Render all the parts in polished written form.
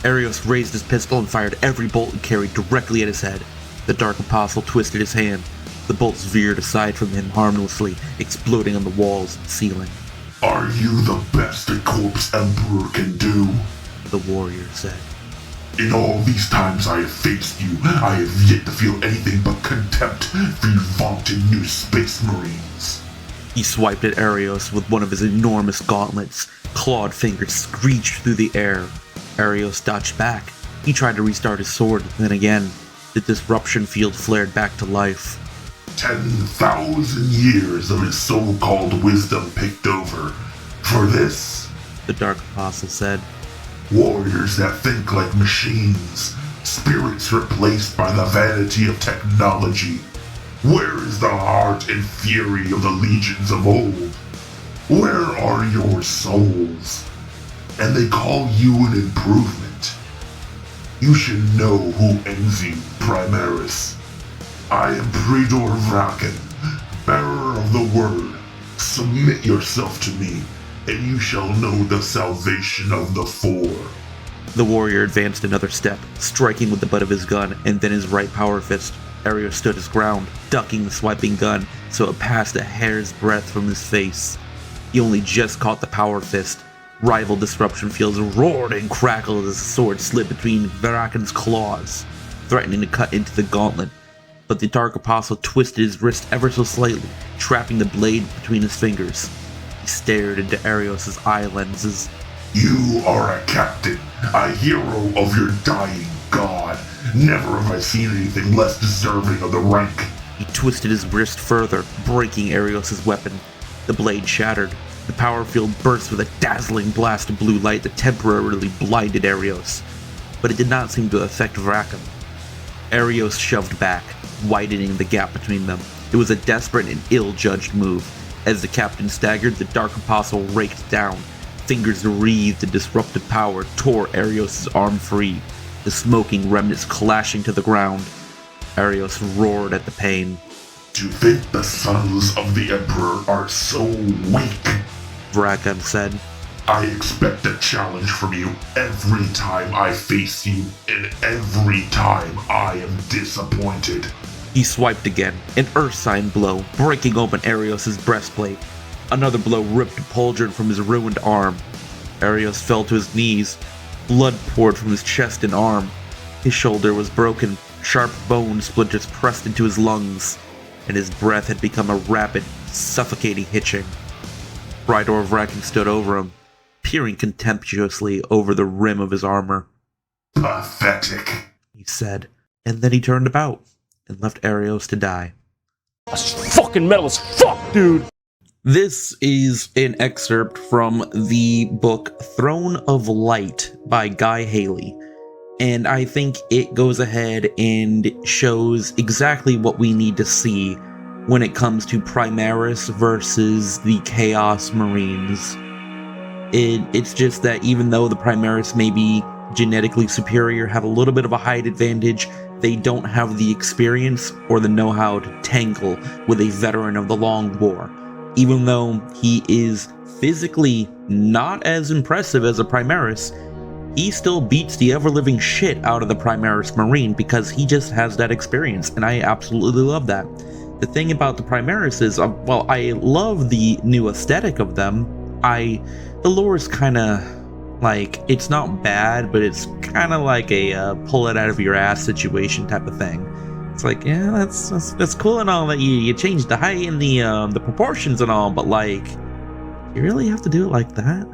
Arios raised his pistol and fired every bolt he carried directly at his head. The Dark Apostle twisted his hand. The bolts veered aside from him harmlessly, exploding on the walls and ceiling. "Are you the best a corpse emperor can do?" the warrior said. "In all these times I have faced you, I have yet to feel anything but contempt for you vaunted new space marines." He swiped at Arios with one of his enormous gauntlets. Clawed fingers screeched through the air. Arios dodged back. He tried to restart his sword, then again, the disruption field flared back to life. 10,000 years of his so-called wisdom picked over. For this, the Dark Apostle said. Warriors that think like machines. Spirits replaced by the vanity of technology. Where is the heart and fury of the legions of old? Where are your souls? And they call you an improvement. You should know who ends you, Primaris. I am Praetor Vraken, bearer of the word. Submit yourself to me, and you shall know the salvation of the Four. The warrior advanced another step, striking with the butt of his gun and then his right power fist. Arios stood his ground, ducking the swiping gun so it passed a hair's breadth from his face. He only just caught the power fist. Rival disruption fields roared and crackled as the sword slid between Vraken's claws, threatening to cut into the gauntlet. But the Dark Apostle twisted his wrist ever so slightly, trapping the blade between his fingers. He stared into Arios' eye lenses. You are a captain, a hero of your dying god. Never have I seen anything less deserving of the rank. He twisted his wrist further, breaking Arios' weapon. The blade shattered. The power field burst with a dazzling blast of blue light that temporarily blinded Arios. But it did not seem to affect Vraken. Arios shoved back, widening the gap between them. It was a desperate and ill-judged move. As the captain staggered, the Dark Apostle raked down. Fingers wreathed in disruptive power tore Arios' arm free, the smoking remnants clashing to the ground. Arios roared at the pain. To think the sons of the Emperor are so weak, Vraken said. I expect a challenge from you every time I face you, and every time I am disappointed. He swiped again, an earth sign blow, breaking open Arios' breastplate. Another blow ripped Pauldron from his ruined arm. Arios fell to his knees. Blood poured from his chest and arm. His shoulder was broken, sharp bone splinters pressed into his lungs, and his breath had become a rapid, suffocating hitching. Praetor Vraken stood over him, peering contemptuously over the rim of his armor. Pathetic, he said, and then he turned about and left Arios to die. That's fucking metal as fuck, dude! This is an excerpt from the book Throne of Light by Guy Haley, and I think it goes ahead and shows exactly what we need to see when it comes to Primaris versus the Chaos Marines. It's just that even though the Primaris may be genetically superior, have a little bit of a height advantage, they don't have the experience or the know-how to tangle with a veteran of the Long War. Even though he is physically not as impressive as a Primaris, he still beats the ever-living shit out of the Primaris Marine because he just has that experience, and I absolutely love that. The thing about the Primaris is, well, I love the new aesthetic of them. The lore is kind of like, it's not bad, but it's kind of like a pull it out of your ass situation type of thing. It's like, yeah, that's cool and all that you changed the height and the proportions and all, but like, you really have to do it like that?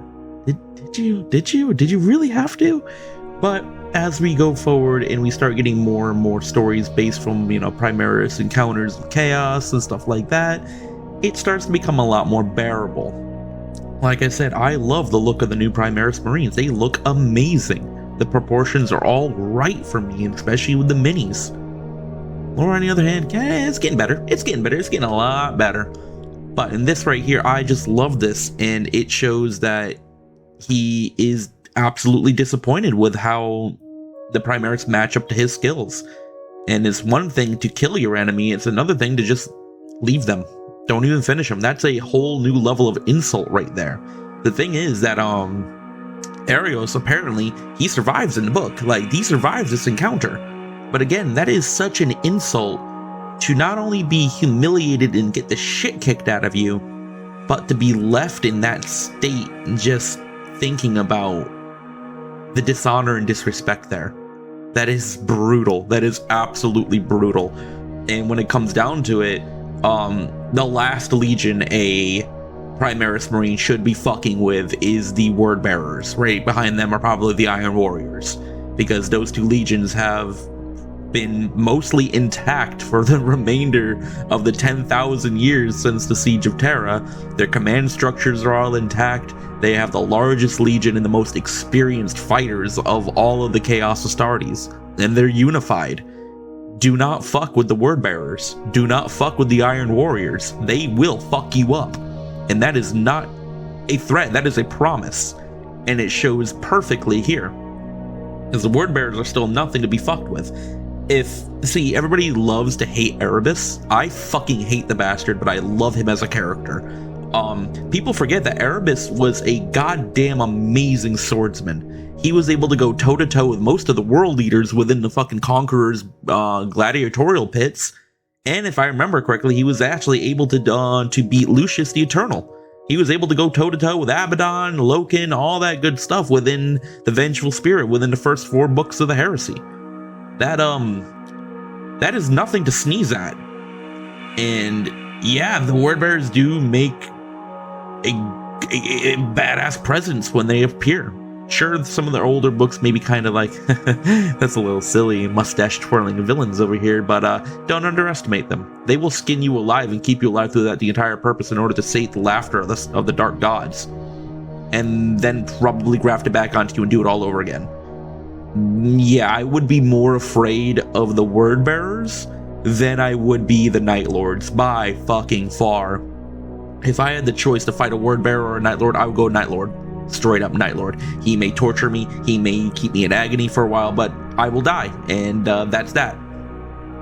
Did you really have to? But as we go forward and we start getting more and more stories based from, Primaris encounters with chaos and stuff like that, it starts to become a lot more bearable. Like I said, I love the look of the new Primaris Marines. They look amazing. The proportions are all right for me, especially with the minis. Or on the other hand, it's getting better. It's getting a lot better. But in this right here, I just love this, and it shows that he is absolutely disappointed with how the Primaris match up to his skills. And it's one thing to kill your enemy, it's another thing to just leave them. Don't even finish them. That's a whole new level of insult right there. The thing is that Arios, apparently, he survives in the book. Like, he survives this encounter. But again, that is such an insult to not only be humiliated and get the shit kicked out of you, but to be left in that state just thinking about the dishonor and disrespect there. That is brutal. That is absolutely brutal. And when it comes down to it, the last legion a Primaris Marine should be fucking with is the Word Bearers. Right behind them are probably the Iron Warriors, because those two legions have been mostly intact for the remainder of the 10,000 years since the Siege of Terra. Their command structures are all intact. They have the largest legion and the most experienced fighters of all of the Chaos Astartes, and they're unified. Do not fuck with the Word Bearers. Do not fuck with the Iron Warriors. They will fuck you up. And that is not a threat, that is a promise. And it shows perfectly here, because the Word Bearers are still nothing to be fucked with. See, everybody loves to hate Erebus. I fucking hate the bastard, but I love him as a character. People forget that Erebus was a goddamn amazing swordsman. He was able to go toe-to-toe with most of the world leaders within the fucking Conqueror's gladiatorial pits. And if I remember correctly, he was actually able to beat Lucius the Eternal. He was able to go toe-to-toe with Abaddon, Loken, all that good stuff within the Vengeful Spirit, within the first 4 books of the Heresy. That is nothing to sneeze at. And yeah, the Word Bearers do make a badass presence when they appear. Sure, some of the older books may be kind of like, that's a little silly, mustache twirling villains over here, but don't underestimate them. They will skin you alive and keep you alive through that the entire purpose in order to sate the laughter of the dark gods, and then probably graft it back onto you and do it all over again. Yeah, I would be more afraid of the Word Bearers than I would be the Night Lords, by fucking far. If I had the choice to fight a Word Bearer or a Night Lord, I would go Night Lord. Straight up Night Lord. He may torture me, he may keep me in agony for a while, but I will die, and that's that.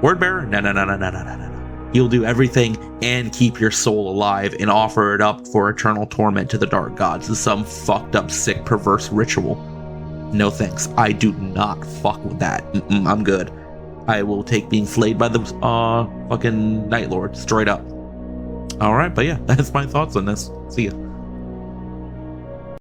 Word Bearer? No. He'll do everything and keep your soul alive and offer it up for eternal torment to the dark gods as some fucked up, sick, perverse ritual. No thanks. I do not fuck with that. I'm good. I will take being flayed by the fucking Night Lord straight up. Alright, but yeah, that's my thoughts on this. See ya.